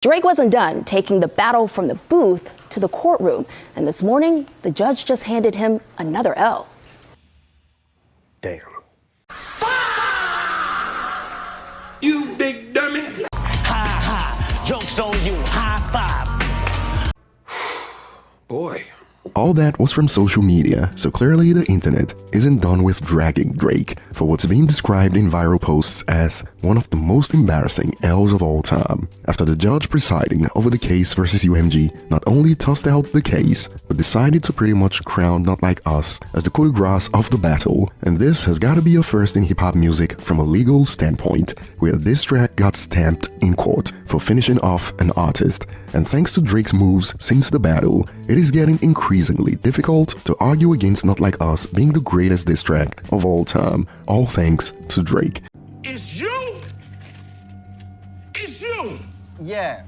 Drake wasn't done taking the battle from the booth to the courtroom, and this morning, the judge just handed him another L. Damn. You big dummy. Ha ha. Joke's on you. High five. Boy. All that was from social media, so clearly the internet isn't done with dragging Drake for what's being described in viral posts as one of the most embarrassing L's of all time, after the judge presiding over the case versus UMG not only tossed out the case, but decided to pretty much crown Not Like Us as the coup de grace of the battle. And this has gotta be a first in hip-hop music from a legal standpoint, where this track got stamped in court for finishing off an artist. And thanks to Drake's moves since the battle, it is getting increasingly difficult to argue against Not Like Us being the greatest diss track of all time, all thanks to Drake. It's you. It's you. Yeah.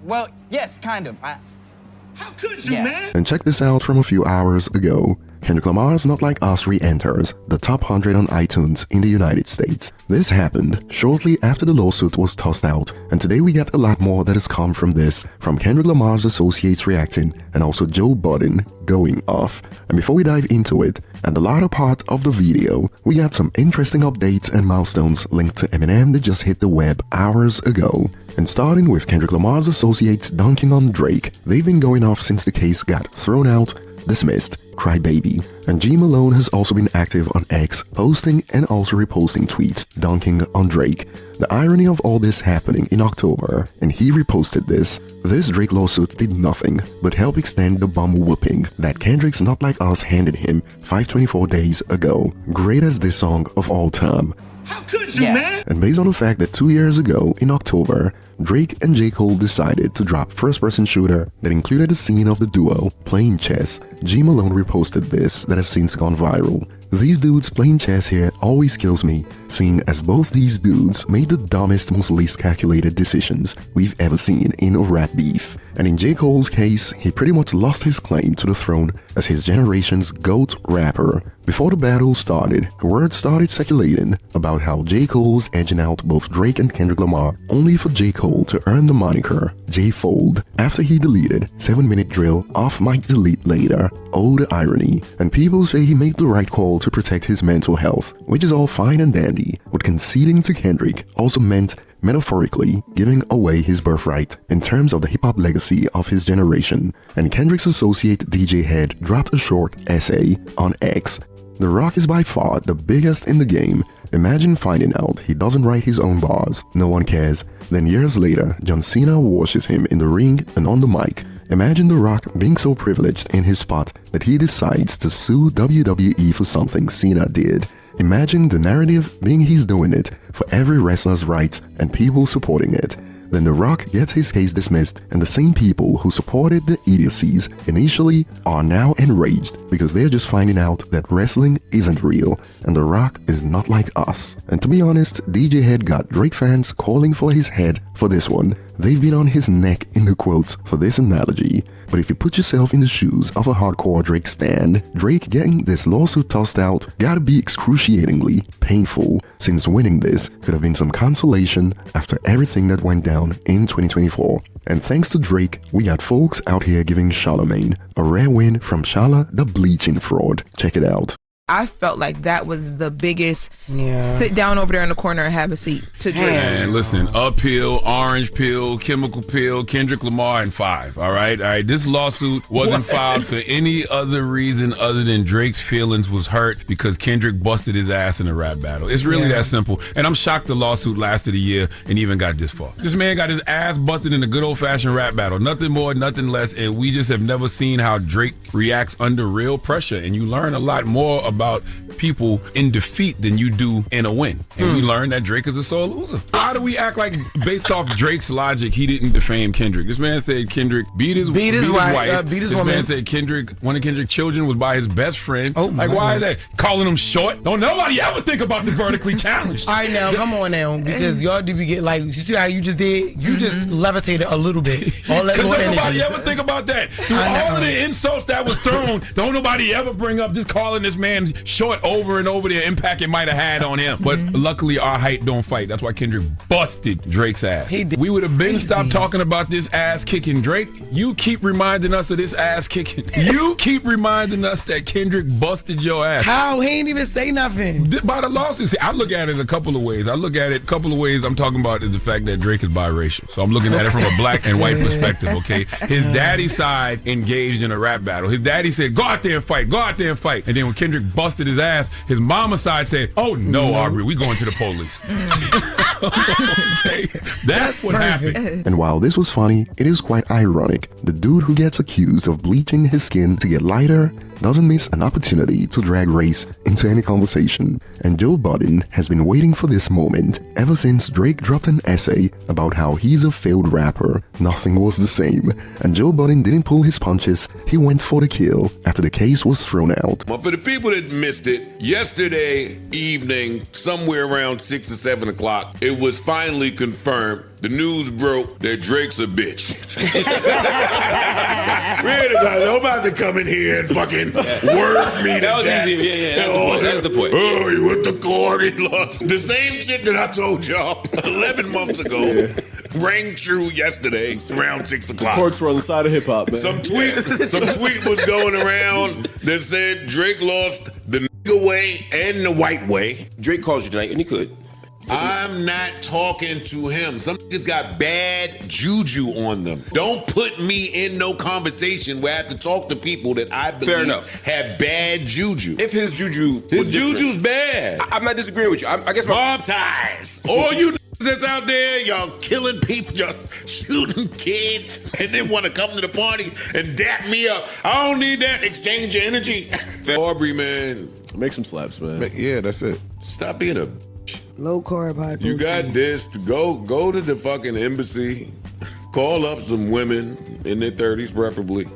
Well, yes, kind of. How could you, man? And check this out from a few hours ago. Kendrick Lamar's Not Like Us re-enters the top 100 on iTunes in the United States. This happened shortly after the lawsuit was tossed out, and today we get a lot more that has come from this, from Kendrick Lamar's associates reacting, and also Joe Budden going off. And before we dive into it, and the latter part of the video, we got some interesting updates and milestones linked to Eminem that just hit the web hours ago. And starting with Kendrick Lamar's associates dunking on Drake, they've been going off since the case got thrown out, dismissed, Crybaby. And G Malone has also been active on X, posting and also reposting tweets dunking on Drake. The irony of all this happening in October, and he reposted this. This Drake lawsuit did nothing but help extend the bum whooping that Kendrick's Not Like Us handed him 524 days ago. Great as this song of all time. How could you, man? And based on the fact that 2 years ago, in October, Drake and J. Cole decided to drop first-person shooter that included a scene of the duo playing chess, G Malone reposted this that has since gone viral. These dudes playing chess here always kills me, seeing as both these dudes made the dumbest, most least calculated decisions we've ever seen in a rap beef. And in J. Cole's case, he pretty much lost his claim to the throne as his generation's GOAT rapper. Before the battle started, word started circulating about how J. Cole was edging out both Drake and Kendrick Lamar, only for J. Cole to earn the moniker J-Fold after he deleted 7-minute drill off mic delete later. Oh, the irony. And people say he made the right call to protect his mental health, which is all fine and dandy, but conceding to Kendrick also meant metaphorically giving away his birthright in terms of the hip-hop legacy of his generation. And Kendrick's associate DJ Head dropped a short essay on X. The Rock is by far the biggest in the game. Imagine finding out he doesn't write his own bars, no one cares. Then years later, John Cena washes him in the ring and on the mic. Imagine The Rock being so privileged in his spot that he decides to sue WWE for something Cena did. Imagine the narrative being he's doing it for every wrestler's rights and people supporting it. Then The Rock gets his case dismissed, and the same people who supported the idiocies initially are now enraged because they're just finding out that wrestling isn't real and The Rock is not like us. And to be honest, DJ Head got Drake fans calling for his head for this one. They've been on his neck in the quotes for this analogy. But if you put yourself in the shoes of a hardcore Drake stan, Drake getting this lawsuit tossed out gotta be excruciatingly painful, since winning this could have been some consolation after everything that went down in 2024. And thanks to Drake, we got folks out here giving Charlemagne a rare win from Shala the bleaching fraud. Check it out. I felt like that was the biggest sit down over there in the corner and have a seat to drink. Man, listen, uphill, orange pill, chemical pill, Kendrick Lamar, and 5. All right. This lawsuit wasn't filed for any other reason other than Drake's feelings was hurt because Kendrick busted his ass in a rap battle. It's really that simple. And I'm shocked the lawsuit lasted a year and even got this far. This man got his ass busted in a good old-fashioned rap battle. Nothing more, nothing less. And we just have never seen how Drake reacts under real pressure. And you learn a lot more about people in defeat than you do in a win. And we learned that Drake is a sore loser. How do we act like, based off Drake's logic, he didn't defame Kendrick? This man said Kendrick beat his wife. Beat his this woman. Man said one of Kendrick's children was by his best friend. Oh, like, why is that? Calling him short? Don't nobody ever think about the vertically challenged. All right, now, come on now, because y'all do be getting, like, you see how you just did? You just levitated a little bit. All that Because more nobody energy. ever think about that. Through all of the insults that was thrown, don't nobody ever bring up just calling this man damn short over and over the impact it might have had on him. But luckily, our height don't fight. That's why Kendrick busted Drake's ass. We would have been stopped talking about this ass kicking Drake. You keep reminding us of this ass kicking. You keep reminding us that Kendrick busted your ass. How? He ain't even say nothing. By the lawsuit. See, I look at it a couple of ways. I'm talking about is the fact that Drake is biracial. So I'm looking at it from a black and white perspective, okay? His daddy's side engaged in a rap battle. His daddy said, go out there and fight. Go out there and fight. And then when Kendrick busted his ass, his mama's side said, oh, no, Aubrey, we going to the police. Okay? That's what happened. And while this was funny, it is quite ironic. The dude who gets accused of bleaching his skin to get lighter doesn't miss an opportunity to drag race into any conversation. And Joe Budden has been waiting for this moment ever since Drake dropped an essay about how he's a failed rapper. Nothing was the same, and Joe Budden didn't pull his punches. He went for the kill after the case was thrown out. Well, for the people that missed it, yesterday evening, somewhere around 6 or 7 o'clock, it was finally confirmed. The news broke that Drake's a bitch. I'm about to come in here and fucking word me to That was death. easy. Yeah. That's the point. Oh, he went to court, he lost. The same shit that I told y'all 11 months ago rang true yesterday around 6 o'clock. Courts were on the side of hip hop, man. Some tweet was going around that said Drake lost the nigga way and the white way. Drake calls you tonight, and he could. I'm not talking to him. Some niggas got bad juju on them. Don't put me in no conversation where I have to talk to people that I believe have bad juju. If his juju, his juju's bad. I'm not disagreeing with you. I guess mob ties. All you niggas that's out there, y'all killing people, y'all shooting kids, and then want to come to the party and dap me up. I don't need that exchange of energy. Aubrey, man, make some slaps, man. Yeah, that's it. Stop being a. Low carb, high protein. You got this. Go to the fucking embassy. Call up some women in their 30s, preferably.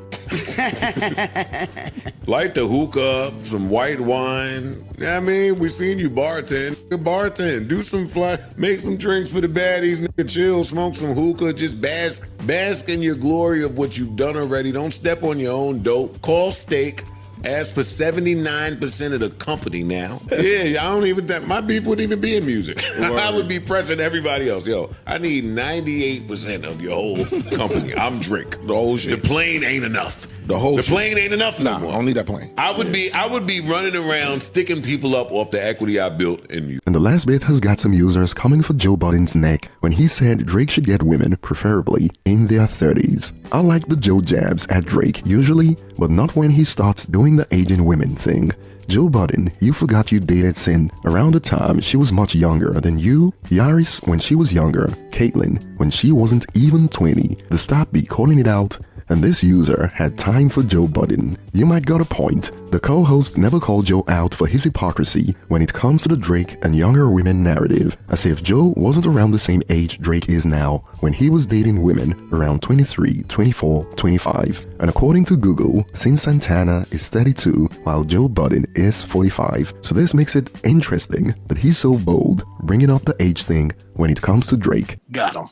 Light the hookah up, some white wine. I mean, we seen you bartend. Bartend. Do some make some drinks for the baddies. Nigga, chill, smoke some hookah. Just bask in your glory of what you've done already. Don't step on your own dope. Call steak. Ask for 79% of the company now. Yeah, I don't even think my beef wouldn't even be in music. I would be pressing everybody else. Yo, I need 98% of your whole company. I'm Drake. The whole shit. The plane ain't enough. The plane ain't enough no more. I don't need that plane. I would be running around sticking people up off the equity I built in music. And the last bit has got some users coming for Joe Budden's neck when he said Drake should get women, preferably in their 30s. I like the Joe jabs at Drake usually, but not when he starts doing the aging women thing. Joe Budden, you forgot you dated Sin around the time she was much younger than you, Yaris when she was younger, Caitlyn when she wasn't even 20. The stop be calling it out. And this user had time for Joe Budden. You might got a point. The co-host never called Joe out for his hypocrisy when it comes to the Drake and younger women narrative, as if Joe wasn't around the same age Drake is now when he was dating women around 23, 24, 25. And according to Google, Sin Santana is 32 while Joe Budden is 45. So this makes it interesting that he's so bold bringing up the age thing when it comes to Drake. Got him.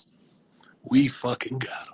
We fucking got him.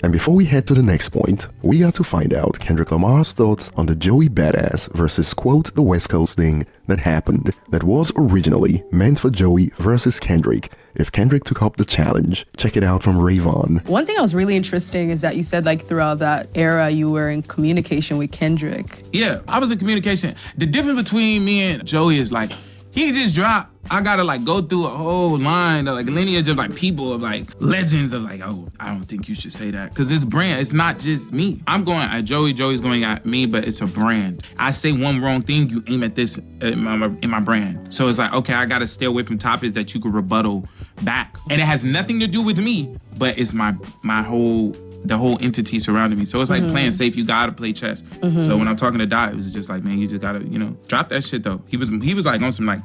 And before we head to the next point, we got to find out Kendrick Lamar's thoughts on the Joey Badass versus quote the West Coast thing that happened that was originally meant for Joey versus Kendrick if Kendrick took up the challenge. Check it out from Rayvon. One thing that was really interesting is that you said like throughout that era you were in communication with Kendrick. Yeah, I was in communication. The difference between me and Joey is like, he just dropped. I gotta like go through a whole line of like lineage of like people of like legends of like, oh, I don't think you should say that. Cause this brand, it's not just me. I'm going at Joey, Joey's going at me, but it's a brand. I say one wrong thing, you aim at this in my brand. So it's like, okay, I gotta stay away from topics that you could rebuttal back. And it has nothing to do with me, but it's the whole entity surrounding me. So it's like playing safe, you gotta play chess. So when I'm talking to Dot, it was just like, man, you just gotta, drop that shit though. He was like on some like,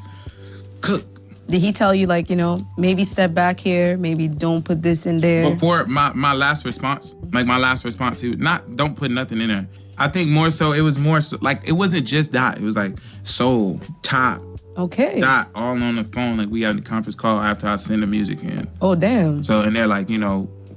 cook. Did he tell you like, maybe step back here, maybe don't put this in there? Before my last response, he was not, don't put nothing in there. I think more so, it was more so, like, it wasn't just Dot. It was like Soul, Top, okay, Dot, all on the phone. Like we had the conference call after I sent the music in. Oh, damn. So, and they're like,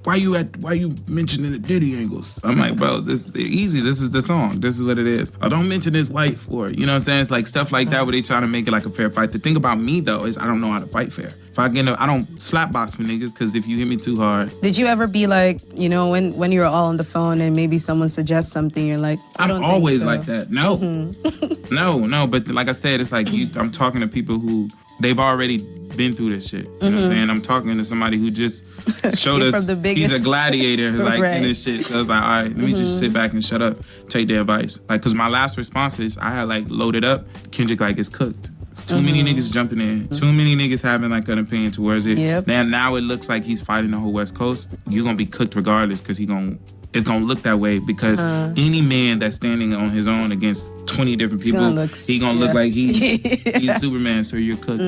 why you mentioning the Diddy angles? I'm like, bro, this is easy. This is the song. This is what it is. I don't mention this white for it. You know what I'm saying? It's like stuff like that where they trying to make it like a fair fight. The thing about me though is I don't know how to fight fair. If I don't slap box with niggas because if you hit me too hard. Did you ever be like, you know, when you're all on the phone and maybe someone suggests something, you're like, I don't always think so. like that. No. No. But like I said, it's like I'm talking to people who they've already been through this shit. You know what I'm saying? I'm talking to somebody who just showed us he's a gladiator like in this shit. So I was like, all right, let me just sit back and shut up, take their advice. Like, cause my last responses, I had like loaded up. Kendrick like it's cooked. Too many niggas jumping in. Too many niggas having like an opinion towards it. Yep. Now it looks like he's fighting the whole West Coast. You're gonna be cooked regardless because it's gonna look that way because any man that's standing on his own against 20 different people, he gonna look like he's Superman, so you're cooked.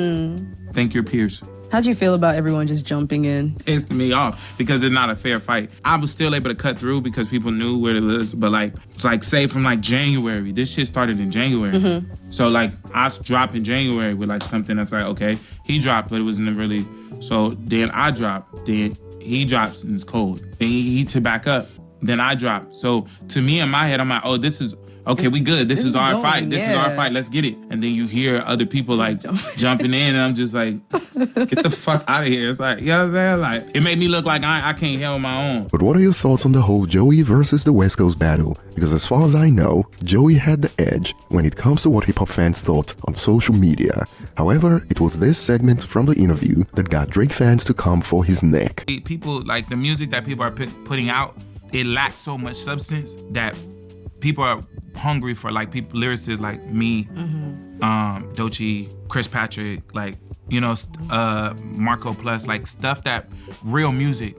Thank your peers. How'd you feel about everyone just jumping in? Pissed me off because it's not a fair fight. I was still able to cut through because people knew where it was, but like say from like January, this shit started in January. So like I dropped in January with like something that's like, okay, he dropped, but it wasn't really, so then I dropped, then he drops and it's cold. Then he heats it back up, then I drop. So to me in my head, I'm like, oh, this is, okay, we good. This is our going, fight. This is our fight. Let's get it. And then you hear other people like jumping in, and I'm just like, get the fuck out of here. It's like, you know what I'm saying? Like, it made me look like I can't handle my own. But what are your thoughts on the whole Joey versus the West Coast battle? Because as far as I know, Joey had the edge when it comes to what hip-hop fans thought on social media. However, it was this segment from the interview that got Drake fans to come for his neck. People, like the music that people are putting out, it lacks so much substance that people are hungry for like lyricists like me, Doechii, Chris Patrick, like, you know, Marco Plus, like stuff that real music.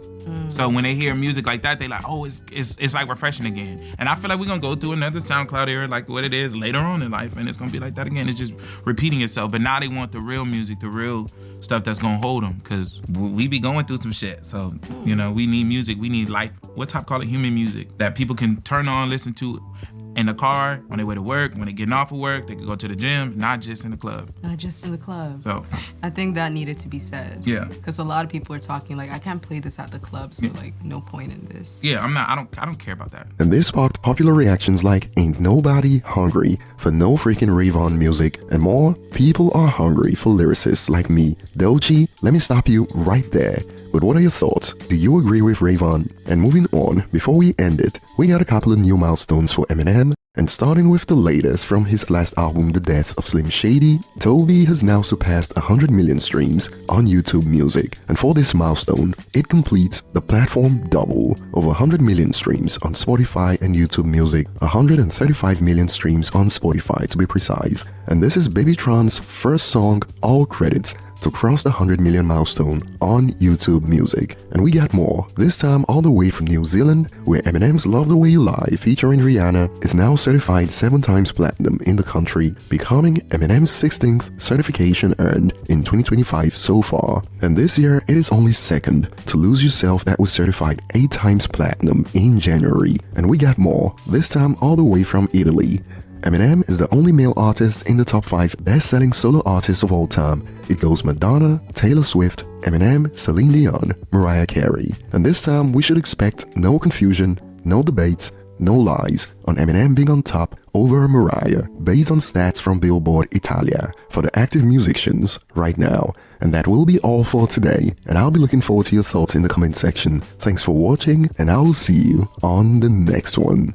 So when they hear music like that, they like, oh, it's like refreshing again. And I feel like we're gonna go through another SoundCloud era like what it is later on in life, and it's gonna be like that again. It's just repeating itself. But now they want the real music, the real stuff that's gonna hold them, because we be going through some shit. So, you know, we need music. We need life. What Top call it? Human music that people can turn on, listen to in the car, on their way to work, when they're getting off of work, they can go to the gym, not just in the club. Not just in the club. So I think that needed to be said. Yeah. Because a lot of people are talking like, I can't play this at the club, so like no point in this. Yeah, I don't care about that. And this sparked popular reactions like Ain't Nobody Hungry for no freaking Ravon music and more. People are hungry for lyricists like me. Doechii, let me stop you right there. But what are your thoughts? Do you agree with Ravon? And moving on, before we end it, we got a couple of new milestones for Eminem. And starting with the latest from his last album, The Death of Slim Shady, Toby has now surpassed 100 million streams on YouTube Music. And for this milestone, it completes the platform double, over 100 million streams on Spotify and YouTube Music, 135 million streams on Spotify to be precise. And this is Babytron's first song, all credits, to cross the 100 million milestone on YouTube Music. And we got more, this time all the way from New Zealand, where Eminem's Love the Way You Lie featuring Rihanna is now certified 7 times platinum in the country, becoming Eminem's 16th certification earned in 2025 so far. And this year it is only second to Lose Yourself that was certified 8 times platinum in January. And we got more, this time all the way from Italy. Eminem is the only male artist in the top 5 best-selling solo artists of all time. It goes Madonna, Taylor Swift, Eminem, Celine Dion, Mariah Carey. And this time we should expect no confusion, no debates, no lies on Eminem being on top over Mariah based on stats from Billboard Italia for the active musicians right now. And that will be all for today, and I'll be looking forward to your thoughts in the comment section. Thanks for watching, and I will see you on the next one.